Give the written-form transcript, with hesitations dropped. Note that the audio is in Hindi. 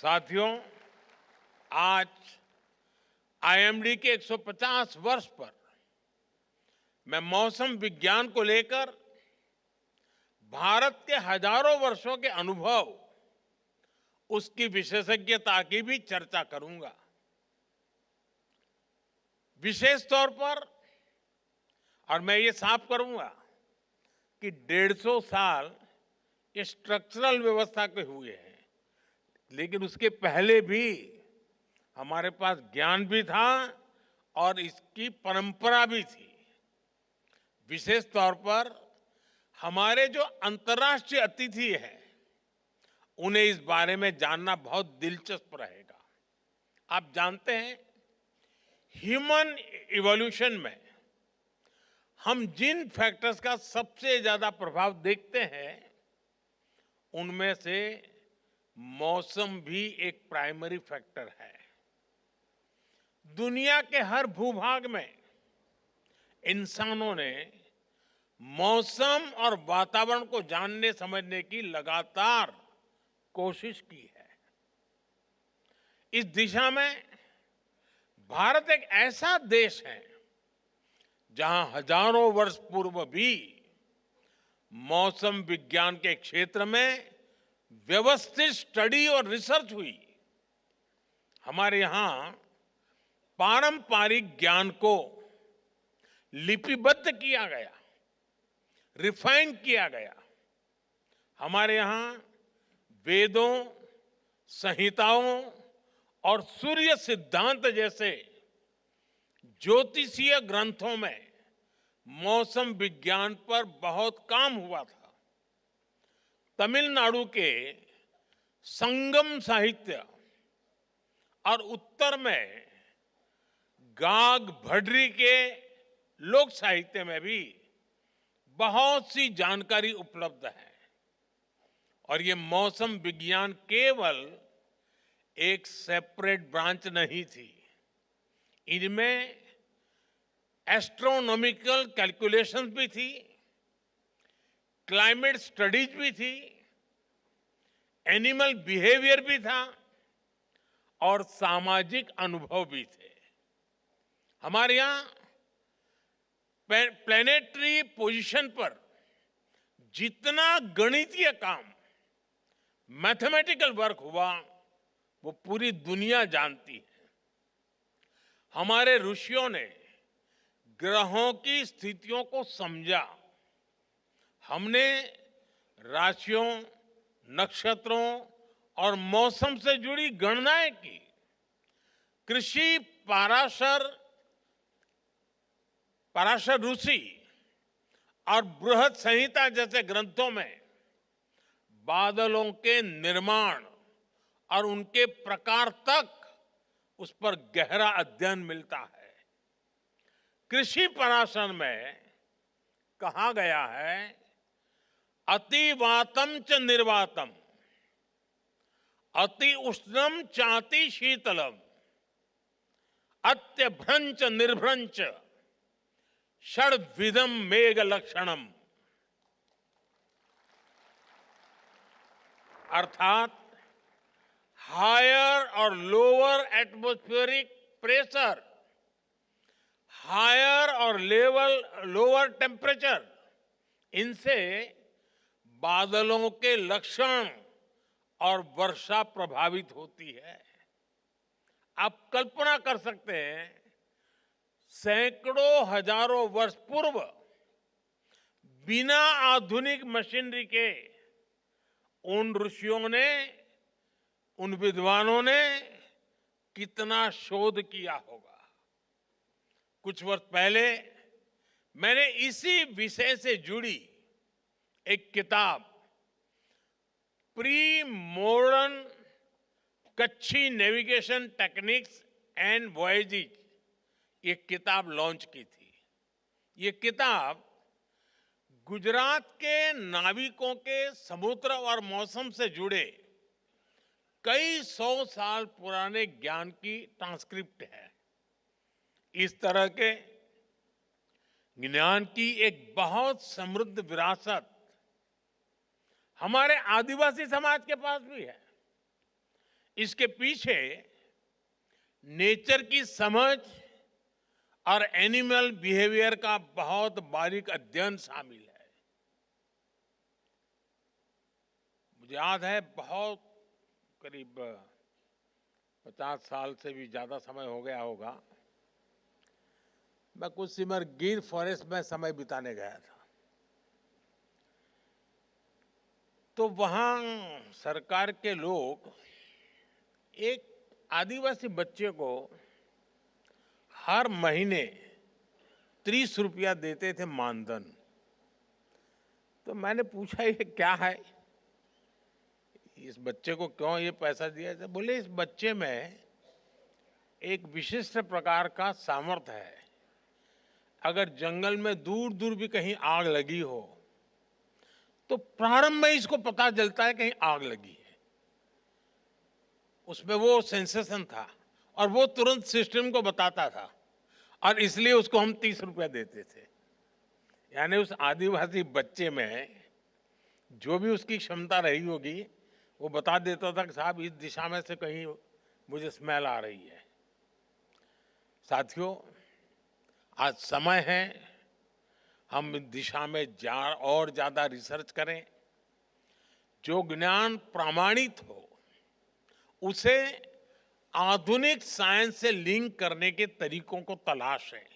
साथियों, आज आईएमडी के 150 वर्ष पर मैं मौसम विज्ञान को लेकर भारत के हजारों वर्षों के अनुभव, उसकी विशेषज्ञता की भी चर्चा करूंगा। विशेष तौर पर, और मैं ये साफ करूंगा कि 150 साल ये स्ट्रक्चरल व्यवस्था के हुए हैं, लेकिन उसके पहले भी हमारे पास ज्ञान भी था और इसकी परंपरा भी थी। विशेष तौर पर हमारे जो अंतर्राष्ट्रीय अतिथि हैं, उन्हें इस बारे में जानना बहुत दिलचस्प रहेगा। आप जानते हैं, ह्यूमन इवोल्यूशन में हम जिन फैक्टर्स का सबसे ज्यादा प्रभाव देखते हैं, उनमें से मौसम भी एक प्राइमरी फैक्टर है। दुनिया के हर भूभाग में इंसानों ने मौसम और वातावरण को जानने समझने की लगातार कोशिश की है। इस दिशा में भारत एक ऐसा देश है जहां हजारों वर्ष पूर्व भी मौसम विज्ञान के क्षेत्र में व्यवस्थित स्टडी और रिसर्च हुई। हमारे यहां पारंपरिक ज्ञान को लिपिबद्ध किया गया, रिफाइन किया गया। हमारे यहां वेदों, संहिताओं और सूर्य सिद्धांत जैसे ज्योतिषीय ग्रंथों में मौसम विज्ञान पर बहुत काम हुआ था। तमिलनाडु के संगम साहित्य और उत्तर में गाग भड्री के लोक साहित्य में भी बहुत सी जानकारी उपलब्ध है। और ये मौसम विज्ञान केवल एक सेपरेट ब्रांच नहीं थी, इनमें एस्ट्रोनॉमिकल कैलकुलेशंस भी थी, क्लाइमेट स्टडीज भी थी, एनिमल बिहेवियर भी था और सामाजिक अनुभव भी थे। हमारे यहां प्लेनेटरी पोजीशन पर जितना गणितीय काम, मैथमेटिकल वर्क हुआ, वो पूरी दुनिया जानती है। हमारे ऋषियों ने ग्रहों की स्थितियों को समझा। हमने राशियों, नक्षत्रों और मौसम से जुड़ी गणनाएं की। कृषि पराशर ऋषि और बृहद संहिता जैसे ग्रंथों में बादलों के निर्माण और उनके प्रकार तक उस पर गहरा अध्ययन मिलता है। कृषि पराशर में कहा गया है, अतिवातम च निर्वातम, अति उष्णम चाति शीतलम, अत्यभ्रंच निर्भ्रंच षड्विधम मेघ लक्षणम। अर्थात हायर और लोअर एटमॉस्फेरिक प्रेशर, हायर और लोअर टेम्परेचर, इनसे बादलों के लक्षण और वर्षा प्रभावित होती है। आप कल्पना कर सकते हैं, सैकड़ों हजारों वर्ष पूर्व बिना आधुनिक मशीनरी के उन ऋषियों ने, उन विद्वानों ने कितना शोध किया होगा। कुछ वर्ष पहले मैंने इसी विषय से जुड़ी एक किताब, pre modern Kachchhi navigation techniques and voyages, ये किताब लॉन्च की थी। ये किताब गुजरात के नाविकों के समुद्र और मौसम से जुड़े कई सौ साल पुराने ज्ञान की ट्रांसक्रिप्ट है। इस तरह के ज्ञान की एक बहुत समृद्ध विरासत हमारे आदिवासी समाज के पास भी है। इसके पीछे नेचर की समझ और एनिमल बिहेवियर का बहुत बारीक अध्ययन शामिल है। मुझे याद है, बहुत करीब 50 साल से भी ज्यादा समय हो गया होगा, मैं कुछ सिमर गिर फॉरेस्ट में समय बिताने गया था। तो वहां सरकार के लोग एक आदिवासी बच्चे को हर महीने 30 रुपया देते थे मानधन। तो मैंने पूछा, ये क्या है, इस बच्चे को क्यों ये पैसा दिया जाता? बोले, इस बच्चे में एक विशिष्ट प्रकार का सामर्थ्य है। अगर जंगल में दूर दूर भी कहीं आग लगी हो तो प्रारंभ में इसको पता चलता है कहीं आग लगी है। उसमें वो सेंसेशन था और वो तुरंत सिस्टम को बताता था, और इसलिए उसको हम 30 रुपया देते थे। यानी उस आदिवासी बच्चे में जो भी उसकी क्षमता रही होगी, वो बता देता था कि साहब इस दिशा में से कहीं मुझे स्मेल आ रही है। साथियों, आज समय है हम इस दिशा में और ज्यादा रिसर्च करें। जो ज्ञान प्रामाणिक हो उसे आधुनिक साइंस से लिंक करने के तरीकों को तलाशें।